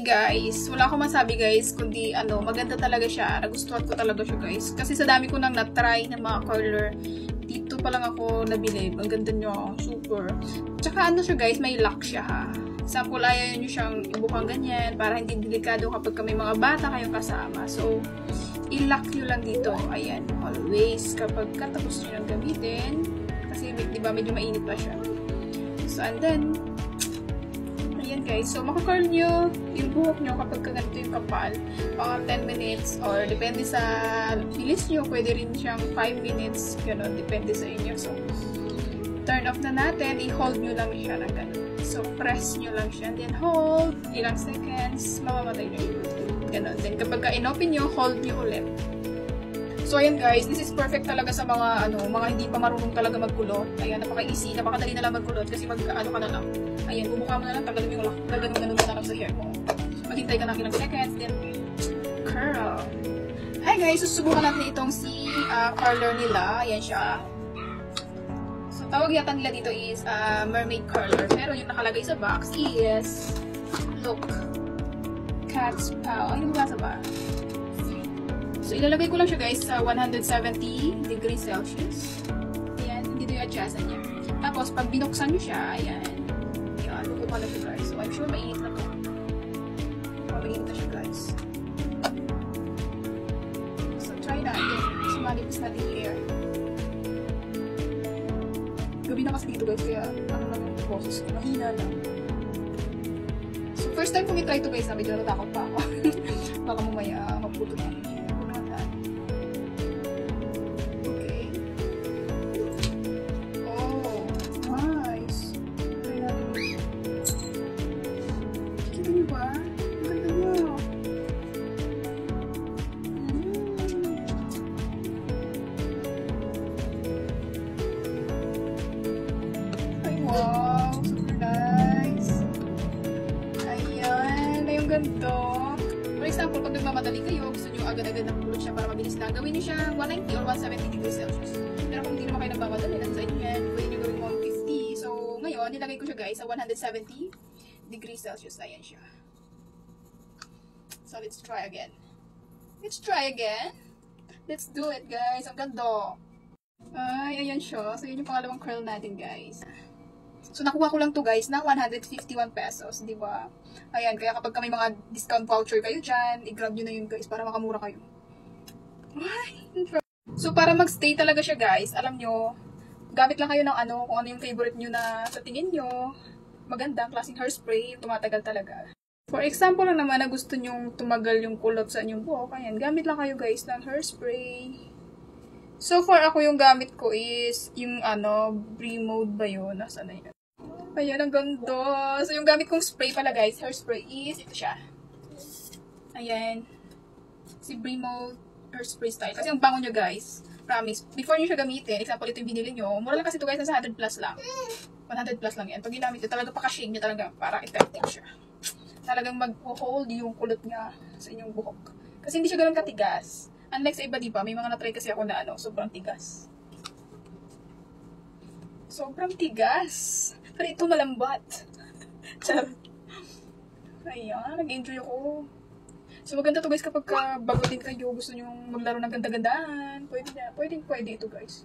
Guys, wala akong masabi guys, kundi maganda talaga siya. Nagustuhan ko talaga siya guys. Kasi sa dami ko nang na-try ng mga color, dito pa lang ako nabilib. Ang ganda niya, super. Tsaka siya guys, may lock siya ha. Sample, ayaw nyo siyang ibukang ganyan para hindi delikado kapag may mga bata kayong kasama. So, i-lock nyo lang dito. Ayan, always. Kapag katapos nyo nang gamitin, kasi diba medyo mainit pa siya. So, and then, ayan guys. So, maka-curl nyo yung buhok nyo kapag ganito yung kapal. 10 minutes or depende sa bilis nyo. Pwede rin siyang 5 minutes. Ganon, depende sa inyo. So, turn off na natin. I-hold nyo lang siya ng ganon. So, press nyo lang siya. Then, hold. Ilang seconds. Mamamatay nyo yun. Ganon. Then, kapag ka-inopen nyo, hold nyo ulit. So, ayan guys. This is perfect talaga sa mga, mga hindi pa marunong talaga magkulot. Ayan, napaka-easy. Napakadali na lang magkulot. Kasi ka na lang. Ayan, bumuka mo na lang. Tagalin mo yung lock. Ganun na lang sa hair mo. Maghintay ka ng ilang seconds. Then, curl. Hi guys. Susubukan natin itong si curler nila. Ayan siya. Tawag yata nila dito is mermaid curler. Pero yung nakalagay sa box is look. Cat's paw. Ay, nabasa ba? So, ilalagay ko lang siya guys sa 170 degrees Celsius. Ayan, dito yung adjustan niya. Tapos, pag binuksan nyo siya, ayan. Ayan, luto na siya guys. So, I'm sure mainit na to. Mainit na siya guys. So, try natin. Sumalipis natin yung air. Gabi na kasi dito guys, kaya lang yung process ko, mahina lang. So, first time ko try ito guys, medyo natakot pa ako. Baka mamaya maputo na. Okay. Oh, nice. Try natin. Kita niyo ba? Ang ganda niyo. Wow, super nice. Ayan, na yung ganito. For example, pag nagmamadali kayo, gusto nyo agad-agad na kulot siya para mabilis lang. Gawin nyo siya 190 or 170 degrees Celsius. Pero kung hindi naman kayo nagmamadali, lang sa inyo yan, pwede nyo gawin 150. So, ngayon, nilagay ko siya guys sa 170 degrees Celsius. Ayan siya. So, let's try again. Let's try again. Let's do it guys. Ang ganda. Ay, ayan siya. So, yun yung pangalawang curl natin guys. So, nakuha ko lang to guys na 151 pesos, di ba? Ayan, kaya kapag may mga discount voucher kayo dyan, i-grab nyo na yun guys para makamura kayo. So, para magstay talaga siya guys, alam nyo, gamit lang kayo ng kung ano yung favorite nyo na sa tingin nyo, magandang klaseng hairspray, yung tumatagal talaga. For example lang naman na gusto nyong tumagal yung kulot sa inyong buhok, ayan, gamit lang kayo guys ng hairspray. So far, ako yung gamit ko is yung Bree Mode ba yun? Nasaan na yun? Ayan, ang ganda. So, yung gamit kong spray pala guys, hairspray is ito siya. Ayan. Si Bree Mode hairspray style. Kasi ang bango nyo guys. Promise. Before nyo siya gamitin, example, ito yung binili nyo. Mura lang kasi ito guys, nasa 100 plus lang. 100 plus lang yan. Pag ginamit nyo, talaga pakashake nyo talaga para effective siya. Talagang mag-hold yung kulot niya sa inyong buhok. Kasi hindi siya ganun katigas. Unlike sa iba, diba? May mga na-try kasi ako na sobrang tigas. Sobrang tigas. Pero ito malambat. Charot. Ayan, nag-enjoy ako. So, maganda to guys kapag bago din kayo, gusto nyo maglaro ng ganda-gandaan. Pwede ito guys.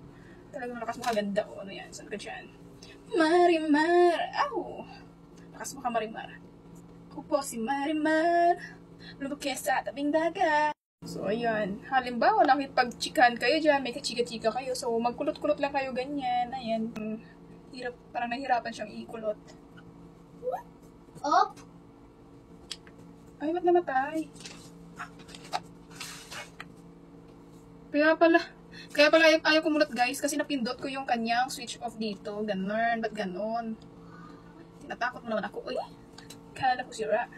Talagang lakas makaganda. O, ano yan? Saan ka dyan? Marimar! Ow! Lakas makamarimar. Ako po si Marimar. Lumukya sa tabing dagat. So, ayan. Halimbawa, nakipag-chikan kayo dyan, may kachika-chika kayo. So, magkulot-kulot lang kayo ganyan. Ayan. Hirap, parang nahirapan siyang ikulot. Up! Ay, ba't namatay? Kaya pala ayaw kumulot guys, kasi napindot ko yung kanyang switch off dito. Ganon, ba't ganon? Tinatakot mo naman ako. Uy, kala ko sira.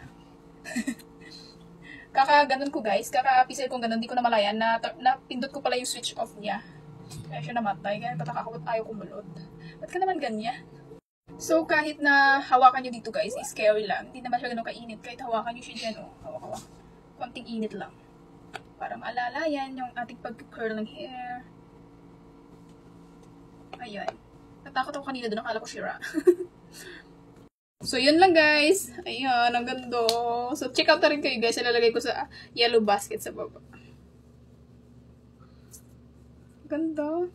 Kaka-ganon ko guys, kaka-pisel kong ganon, di ko na malayan na pindot ko pala yung switch off niya. Kaya siya namatay, kaya patakakot ayaw kumulot. Ba't ka naman ganyan? So, kahit na hawakan nyo dito guys, is scary lang. Hindi naman siya ganun kainit. Kahit hawakan nyo siya dyan, hawak-hawak. Konting init lang. Para maalala yan yung ating pag-curl ng hair. Ayan. Natakot ako kanina doon, akala ko sira. So, yun lang guys. Ayan, ang ganda. So, check out na rin kayo guys. Ilalagay ko sa yellow basket sa baba. Ganda.